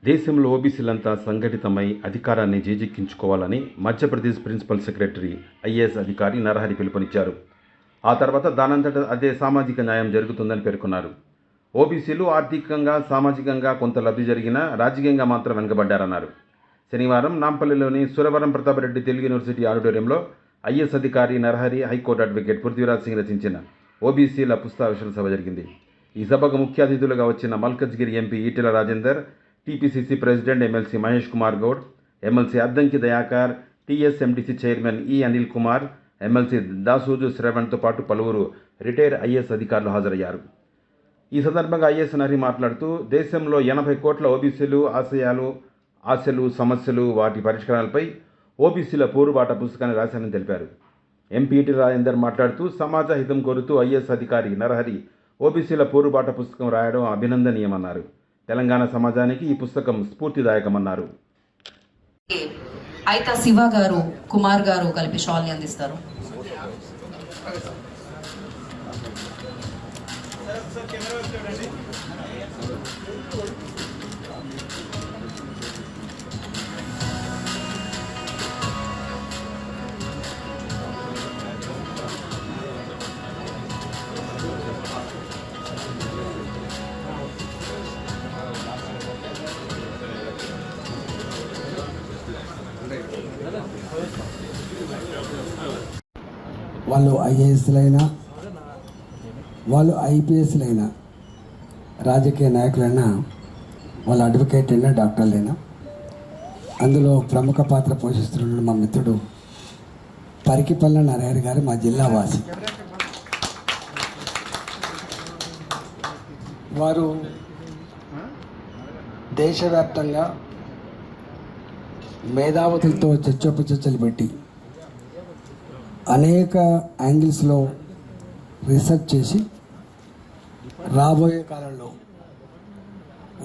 దేశంలో ఓబీసీలంతా సంఘటితమై అధికారాన్ని చేజిక్కించుకోవాలని Madhya Pradesh principal secretary IAS అధికారి నరహరి పిలుపునిచ్చారు. ఆ తర్వాత దానంతట అదే సామాజిక న్యాయం జరుగుతుందని పేర్కొన్నారు. ఓబీసీలు ఆర్థికంగా, సామాజికంగా కొంత లబ్ధి జరిగినా రాజకీయంగా మాత్రం వెనుకబడ్డారన్నారు. శనివారం నాంపల్లిలోని సురవరం ప్రతాపరెడ్డి తెలుగు యూనివర్సిటీ ఆడిటోరియంలో ఐఏఎస్ అధికారి నరహరి, హైకోర్టు అడ్వకేట్ పృథ్వీరాజ్ సింగ్ రచించిన ఓబీసీల పుస్తకావిష్కరణ సభ జరిగింది. ఈ సభకు ముఖ్య అతిథులుగా వచ్చిన Malkajgiri MP Etela Rajender, TPCC president MLC Mahesh Kumar Goud, MLC Addanki Dayakar, TSMTC chairman E Anil Kumar, MLC Dasoju శ్రవణ్తో పాటు పలువురు రిటైర్ ఐఏఎస్ అధికారులు హాజరయ్యారు. ఈ సందర్భంగా ఐఏఎస్ నరహరి మాట్లాడుతూ దేశంలో 80 కోట్ల ఓబీసీలు ఆశలు, సమస్యలు, వాటి పరిష్కారాలపై ఓబీసీల పోరుబాట పుస్తకాన్ని రాశానని తెలిపారు. ఎంపీ ఈటెల రాజేందర్ మాట్లాడుతూ సమాజ హితం కోరుతూ ఐఏఎస్ అధికారి నరహరి ఓబీసీల పోరుబాట పుస్తకం రాయడం అభినందనీయమన్నారు. తెలంగాణ సమాజానికి ఈ పుస్తకం స్ఫూర్తిదాయకమన్నారు. ఐతా శివ గారు, కుమార్ గారు కలిపి షాల్ని అందిస్తారు. వాళ్ళు ఐఏఎస్లైనా, వాళ్ళు ఐపీఎస్లైనా, రాజకీయ నాయకులైనా, వాళ్ళ అడ్వకేట్ అయినా, డాక్టర్లైనా, అందులో ప్రముఖ పాత్ర పోషిస్తున్న మా మిత్రుడు పరికిపల్ల నరహరి గారు మా జిల్లా వాసి. వారు దేశవ్యాప్తంగా మేధావులతో చర్చోపచర్చలు పెట్టి అనేక యాంగిల్స్లో రీసెర్చ్ చేసి రాబోయే కాలంలో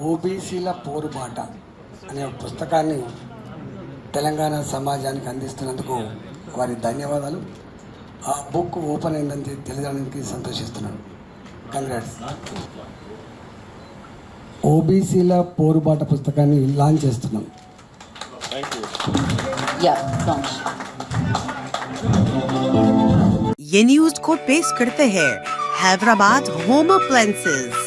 ఓబీసీల పోరుబాట అనే పుస్తకాన్ని తెలంగాణ సమాజానికి అందిస్తున్నందుకు వారి ధన్యవాదాలు. ఆ బుక్ ఓపెన్ అయిందని తెలియడానికి సంతోషిస్తున్నాను. కంగ్రాట్స్. ఓబీసీల పోరుబాట పుస్తకాన్ని లాంచ్ చేస్తున్నాం. ये न्यूज को पेश करते हैं हैदराबाद होम अप्लायंसेज।